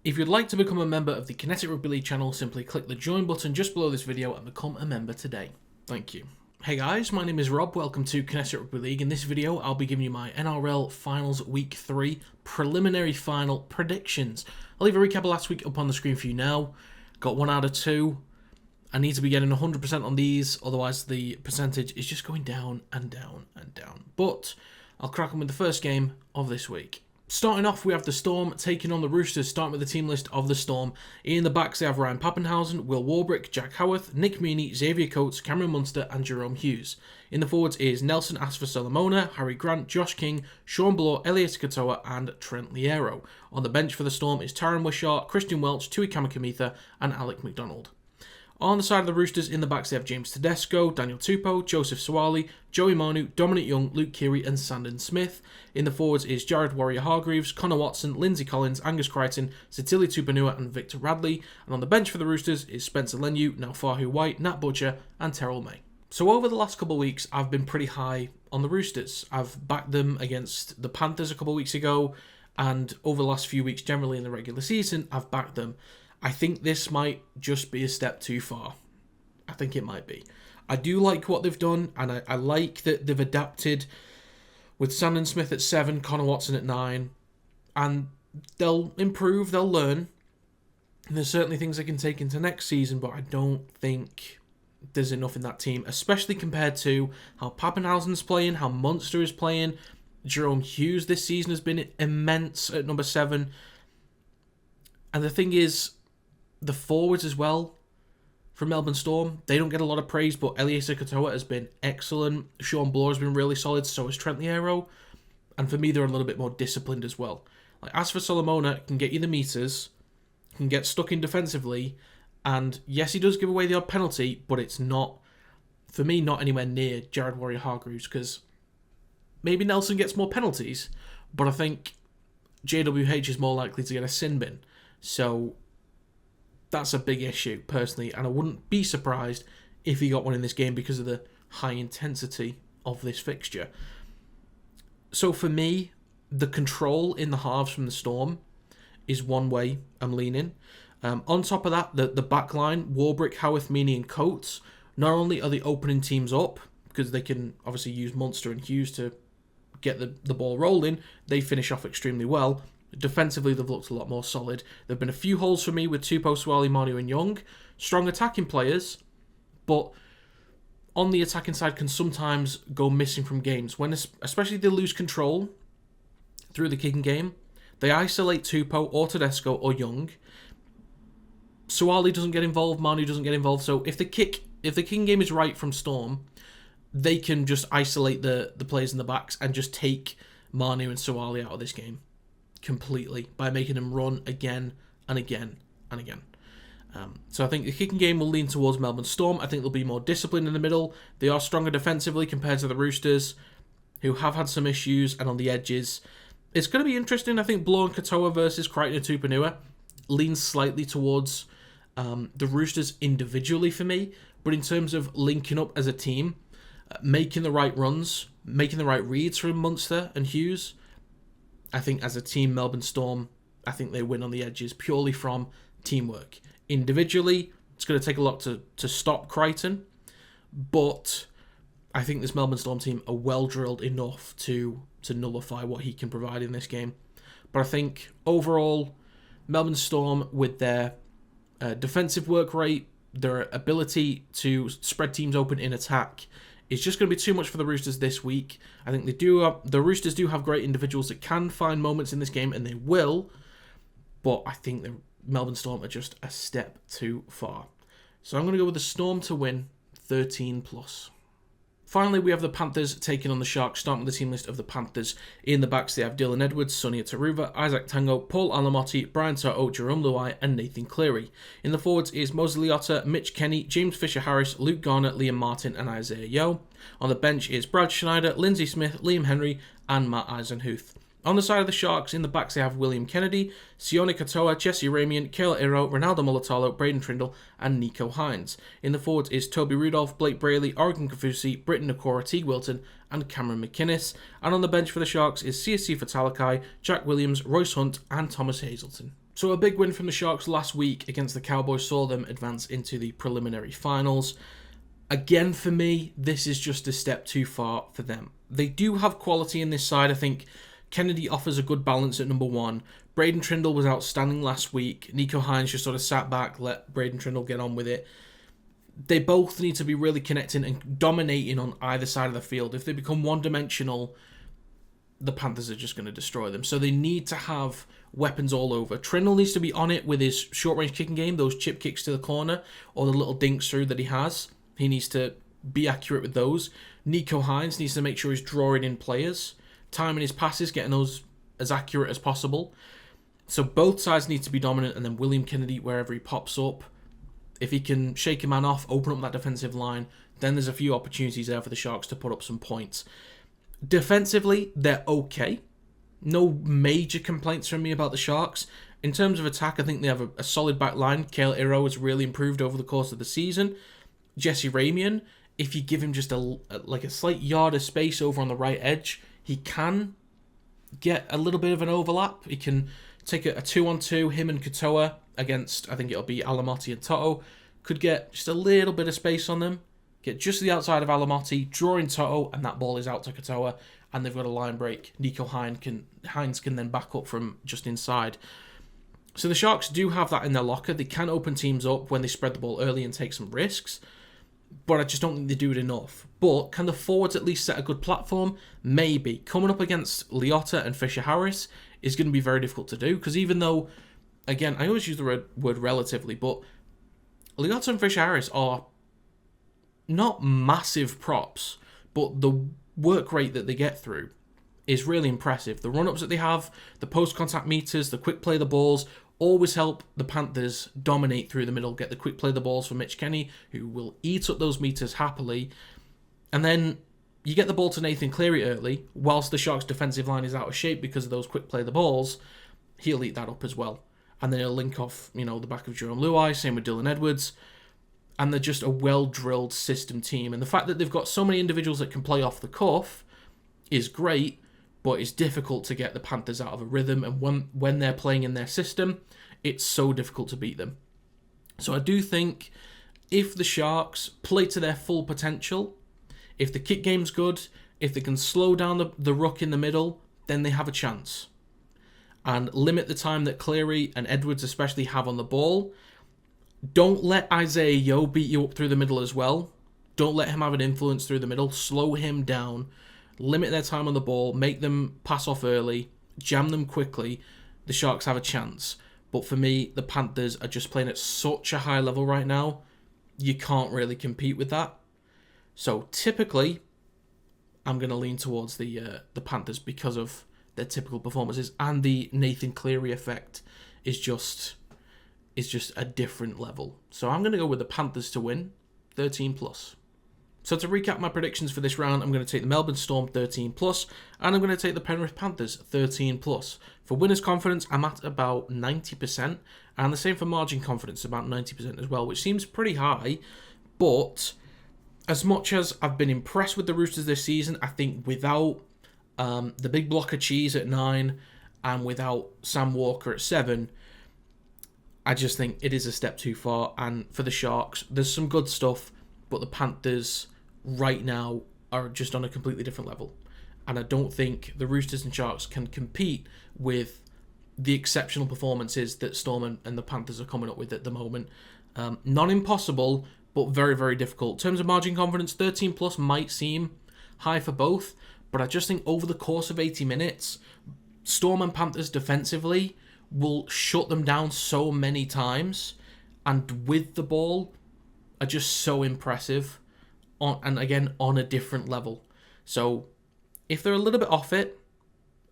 If you'd like to become a member of the Kinetic Rugby League channel, simply click the join button just below this video and become a member today. Thank you. Hey guys, my name is Rob, welcome to Kinetic Rugby League. In this video, I'll be giving you my NRL Finals Week 3 Preliminary Final predictions. I'll leave a recap of last week up on the screen for you now. Got 1 out of 2. I need to be getting 100% on these, otherwise the percentage is just going down and down and down. But I'll crack on with the first game of this week. Starting off, we have the Storm taking on the Roosters, starting with the team list of the Storm. In the backs, they have Ryan Papenhuyzen, Will Warbrick, Jack Howarth, Nick Meaney, Xavier Coates, Cameron Munster and Jerome Hughes. In the forwards is Nelson Asafa-Solomona, Harry Grant, Josh King, Sean Bloor, Elias Katoa and Trent Liero. On the bench for the Storm is Taron Wishart, Christian Welch, Tui Kamikamitha and Alec McDonald. On the side of the Roosters, in the backs, they have James Tedesco, Daniel Tupou, Joseph Suwali, Joey Manu, Dominic Young, Luke Keary and Sandon Smith. In the forwards is Jared Warrior-Hargreaves, Connor Watson, Lindsay Collins, Angus Crichton, Sitili Tupanua and Victor Radley. And on the bench for the Roosters is Spencer Leniu, Naufahu White, Nat Butcher and Terrell May. So over the last couple of weeks, I've been pretty high on the Roosters. I've backed them against the Panthers a couple of weeks ago, and over the last few weeks, generally in the regular season, I've backed them. I think this might just be a step too far. I think it might be. I do like what they've done, and I like that they've adapted with Sandon Smith at 7, Connor Watson at 9, and they'll improve, they'll learn. And there's certainly things they can take into next season, but I don't think there's enough in that team, especially compared to how Papenhuyzen's playing, how Munster is playing. Jerome Hughes this season has been immense at number 7. And the thing is, the forwards as well from Melbourne Storm, they don't get a lot of praise, but Elias Katoa has been excellent. Sean Bloor has been really solid, so has Trent Liero. And for me, they're a little bit more disciplined as well. Like Asafa-Solomona can get you the meters, can get stuck in defensively, and yes, he does give away the odd penalty, but it's not, for me, not anywhere near Jared Warrior-Hargreaves, because maybe Nelson gets more penalties, but I think JWH is more likely to get a sin bin. So that's a big issue, personally, and I wouldn't be surprised if he got one in this game because of the high intensity of this fixture. So for me, the control in the halves from the Storm is one way I'm leaning. On top of that, the back line, Warbrick, Howarth, Meaney and Coates, not only are they opening teams up, because they can obviously use Munster and Hughes to get the ball rolling, they finish off extremely well. Defensively, they've looked a lot more solid. There have been a few holes for me with Tupou, Suwali, Manu and Young. Strong attacking players, but on the attacking side can sometimes go missing from games. When especially they lose control through the kicking game, they isolate Tupou or Tedesco or Young. Suwali doesn't get involved, Manu doesn't get involved. So if the kicking game is right from Storm, they can just isolate the players in the backs and just take Manu and Suwali out of this game completely by making them run again and again and again. So I think the kicking game will lean towards Melbourne Storm. I think they'll be more disciplined in the middle. They are stronger defensively compared to the Roosters, who have had some issues and on the edges. It's going to be interesting. I think Bloor and Katoa versus Crichton and Tupanua leans slightly towards the Roosters individually for me, but in terms of linking up as a team, making the right runs, making the right reads from Munster and Hughes, I think as a team, Melbourne Storm, I think they win on the edges purely from teamwork. Individually, it's going to take a lot to stop Crichton, but I think this Melbourne Storm team are well-drilled enough to nullify what he can provide in this game. But I think overall, Melbourne Storm, with their defensive work rate, their ability to spread teams open in attack, it's just going to be too much for the Roosters this week. I think the Roosters do have great individuals that can find moments in this game, and they will. But I think the Melbourne Storm are just a step too far. So I'm going to go with the Storm to win 13+. Finally, we have the Panthers taking on the Sharks, starting with the team list of the Panthers. In the backs, they have Dylan Edwards, Sonia Taruva, Isaac Tango, Paul Alamotti, Brian To'o, Jerome Luai, and Nathan Cleary. In the forwards is Mosley Liotta, Mitch Kenny, James Fisher-Harris, Luke Garner, Liam Martin, and Isaiah Yeo. On the bench is Brad Schneider, Lindsay Smith, Liam Henry, and Matt Eisenhuth. On the side of the Sharks, in the backs, they have William Kennedy, Sione Katoa, Jesse Ramian, Kayla Iro, Ronaldo Mulatalo, Braden Trindle, and Nico Hines. In the forwards is Toby Rudolph, Blake Brayley, Oregon Kafusi, Britton Nakora, Teague Wilton, and Cameron McInnes. And on the bench for the Sharks is CSC Fatalakai, Jack Williams, Royce Hunt, and Thomas Hazelton. So a big win from the Sharks last week against the Cowboys saw them advance into the preliminary finals. Again, for me, this is just a step too far for them. They do have quality in this side. I think Kennedy offers a good balance at number 1. Braden Trindle was outstanding last week. Nico Hines just sort of sat back, let Braden Trindle get on with it. They both need to be really connecting and dominating on either side of the field. If they become one-dimensional, the Panthers are just going to destroy them. So they need to have weapons all over. Trindle needs to be on it with his short-range kicking game, those chip kicks to the corner, or the little dinks through that he has. He needs to be accurate with those. Nico Hines needs to make sure he's drawing in players, timing his passes, getting those as accurate as possible. So both sides need to be dominant, and then William Kennedy, wherever he pops up, if he can shake a man off, open up that defensive line, then there's a few opportunities there for the Sharks to put up some points. Defensively, they're okay. No major complaints from me about the Sharks. In terms of attack, I think they have a solid back line. Cale Iro has really improved over the course of the season. Jesse Ramian, if you give him just a slight yard of space over on the right edge, he can get a little bit of an overlap. He can take a 2-on-2, him and Katoa against, I think it'll be Alamotti and Toto. Could get just a little bit of space on them. Get just to the outside of Alamotti, draw in Toto, and that ball is out to Katoa, and they've got a line break. Nico Hines can then back up from just inside. So the Sharks do have that in their locker. They can open teams up when they spread the ball early and take some risks, but I just don't think they do it enough. But can the forwards at least set a good platform? Maybe. Coming up against Leota and Fisher-Harris is going to be very difficult to do, because even though, again, I always use the word relatively, but Leota and Fisher-Harris are not massive props, but the work rate that they get through is really impressive. The run-ups that they have, the post-contact meters, the quick play the balls, always help the Panthers dominate through the middle, get the quick play the balls for Mitch Kenny, who will eat up those meters happily. And then you get the ball to Nathan Cleary early, whilst the Sharks' defensive line is out of shape because of those quick play the balls, he'll eat that up as well. And then he'll link off, the back of Jerome Luai, same with Dylan Edwards. And they're just a well-drilled system team. And the fact that they've got so many individuals that can play off the cuff is great, but it's difficult to get the Panthers out of a rhythm. And when they're playing in their system, it's so difficult to beat them. So I do think if the Sharks play to their full potential, if the kick game's good, if they can slow down the ruck in the middle, then they have a chance. And limit the time that Cleary and Edwards especially have on the ball. Don't let Isaiah Yeo beat you up through the middle as well. Don't let him have an influence through the middle. Slow him down. Limit their time on the ball. Make them pass off early. Jam them quickly. The Sharks have a chance. But for me, the Panthers are just playing at such a high level right now. You can't really compete with that. So typically, I'm going to lean towards the Panthers because of their typical performances. And the Nathan Cleary effect is just a different level. So I'm going to go with the Panthers to win, 13+. So to recap my predictions for this round, I'm going to take the Melbourne Storm 13+, and I'm going to take the Penrith Panthers 13+. For winner's confidence, I'm at about 90%, and the same for margin confidence, about 90% as well, which seems pretty high. But as much as I've been impressed with the Roosters this season, I think without the big block of cheese at 9 and without Sam Walker at 7, I just think it is a step too far. And for the Sharks, there's some good stuff, but the Panthers right now are just on a completely different level. And I don't think the Roosters and Sharks can compete with the exceptional performances that Storm and the Panthers are coming up with at the moment. Not impossible, but very, very difficult. In terms of margin confidence, 13+ might seem high for both, but I just think over the course of 80 minutes, Storm and Panthers defensively will shut them down so many times, and with the ball are just so impressive, and again on a different level. So if they're a little bit off it,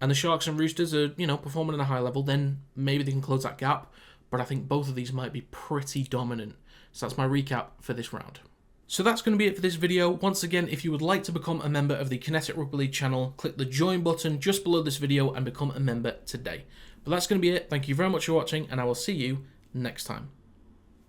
and the Sharks and Roosters are performing at a high level, then maybe they can close that gap. But I think both of these might be pretty dominant. So that's my recap for this round. So that's going to be it for this video. Once again, if you would like to become a member of the Kinetic Rugby League channel, click the join button just below this video and become a member today. But that's going to be it. Thank you very much for watching, and I will see you next time.